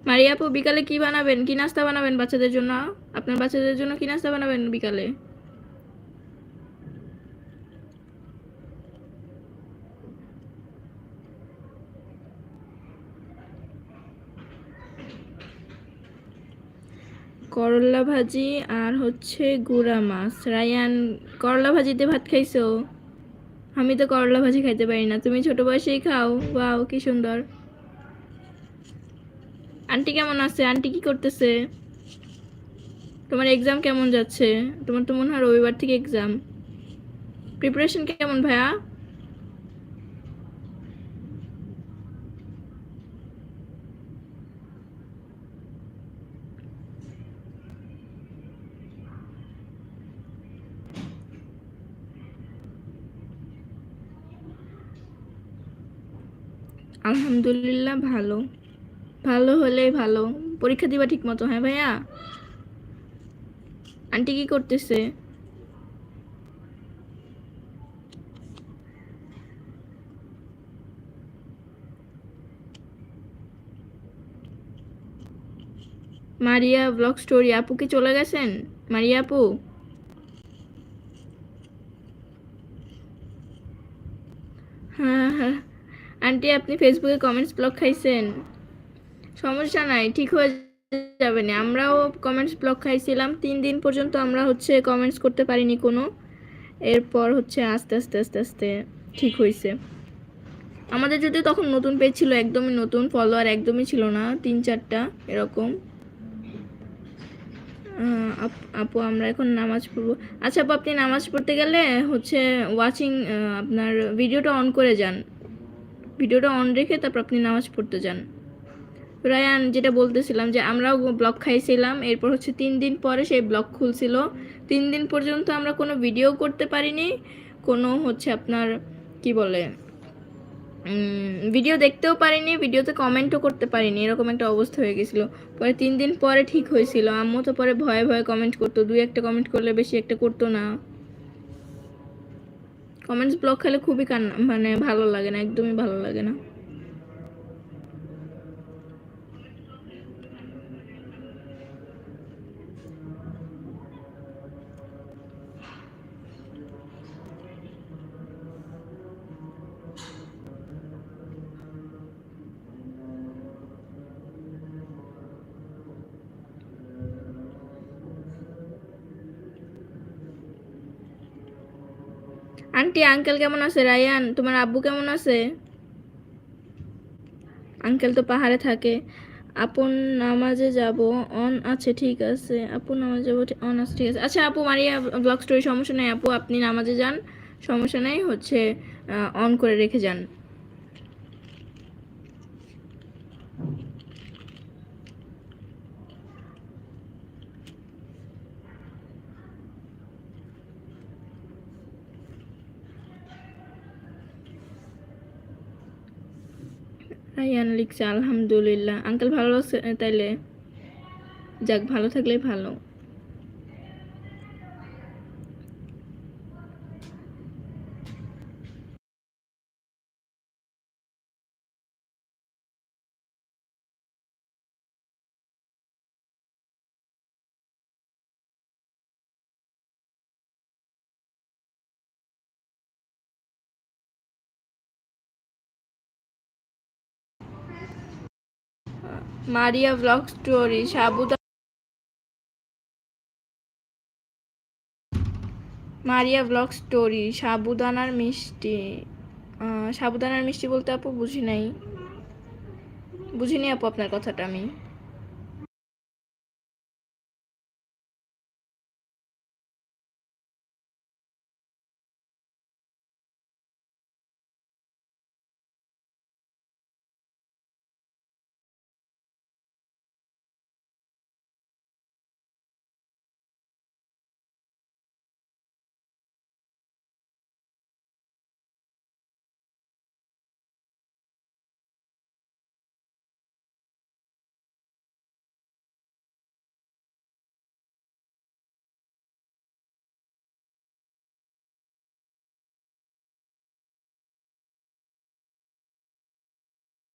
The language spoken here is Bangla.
মারিয়া আপু বিকালে কি বানাবেন, কি নাস্তা বানাবেন বাচ্চাদের জন্য? আপনার বাচ্চাদের জন্য কি নাস্তা বানাবেন বিকালে? করলা ভাজি আর হচ্ছে গুড়া মাছ। রায়ান, করলা ভাজিতে ভাত খাইছো? আমি তো করলা ভাজি খাইতে পারি না, তুমি ছোট বয়সেই খাও। ওয়াও, কি সুন্দর। আন্টি কেমন আছে? আন্টি কি করতেছে? তোমার এক্সাম কেমন যাচ্ছে? তোমার তো মনে হয় রবিবার থেকে এক্সাম। প্রিপারেশন কেমন ভাইয়া? আলহামদুলিল্লাহ ভালো। ভালো হলেই ভালো। পরীক্ষা দিবা ঠিক মতো? হ্যাঁ ভাইয়া। আন্টি কি করতেছে? মারিয়া ব্লগ স্টোরি আপু কি চলে গেছেন? মারিয়া আপু, হ্যাঁ হ্যাঁ। আন্টি আপনি ফেসবুকে কমেন্টস ব্লক খাইছেন? সমস্যা নাই, ঠিক হয়ে যাবে না। আমরাও কমেন্টস ব্লক খাইছিলাম, 3 দিন পর্যন্ত আমরা হচ্ছে কমেন্টস করতে পারিনি কোনো। এরপর হচ্ছে আস্তে আস্তে আস্তে আস্তে ঠিক হয়েছে। আমাদের যদি তখন নতুন পেজ ছিল, একদমই নতুন, ফলোয়ার একদমই ছিল না, 3-4টা এরকম। আপু আমরা এখন নামাজ পড়বো। আচ্ছা আপু, আপনি নামাজ পড়তে গেলে হচ্ছে ওয়াচিং, আপনার ভিডিওটা অন করে যান। ভিডিওটা অন রেখে তারপর আপনি নামাজ পড়তে যান। রায়ান, যেটা বলতেছিলাম যে আমরাও ব্লগ খাইছিলাম, এরপর হচ্ছে 3 দিন পরে সেই ব্লগ খুলছিল। 3 দিন পর্যন্ত আমরা কোনো ভিডিও করতে পারিনি, কোনো হচ্ছে আপনার কি বলে ভিডিও দেখতেও পারিনি, ভিডিওতে কমেন্টও করতে পারিনি, এরকম একটা অবস্থা হয়ে গেছিলো। পরে 3 দিন পরে ঠিক হয়েছিল। আম্মু তো পরে ভয়ে ভয়ে কমেন্ট করতো, 2-1টা কমেন্ট করলে বেশি একটা করতো না। কমেন্টস ব্লক খেলে খুবই কান্না, মানে ভালো লাগে না, একদমই ভালো লাগে না। আন্টি আঙ্কেল কেমন আছে? রায়ান, তোমার আব্বু কেমন আছে? আঙ্কেল তো পাহাড়ে থাকে। আপন নামাজে যাব, অন আছে ঠিক আছে। আপু নামাজে যাবো, অন আছে ঠিক আছে। আচ্ছা আপু, মারিয়া ব্লগ স্টোরি, সমস্যা নেই আপু, আপনি নামাজে যান, সমস্যা নেই, হচ্ছে অন করে রেখে যান। রায়ান লিখছে আলহামদুলিল্লাহ। আঙ্কেল ভালো আছে তাইলে? যাক, ভালো থাকলেই ভালো। মারিয়া ব্লগ স্টোরি সাবুদা, মারিয়া ব্লগ স্টোরি সাবুদানার মিষ্টি। সাবুদানার মিষ্টি বলতে আপু বুঝি নাই, বুঝিনি আপু আপনার কথাটা আমি।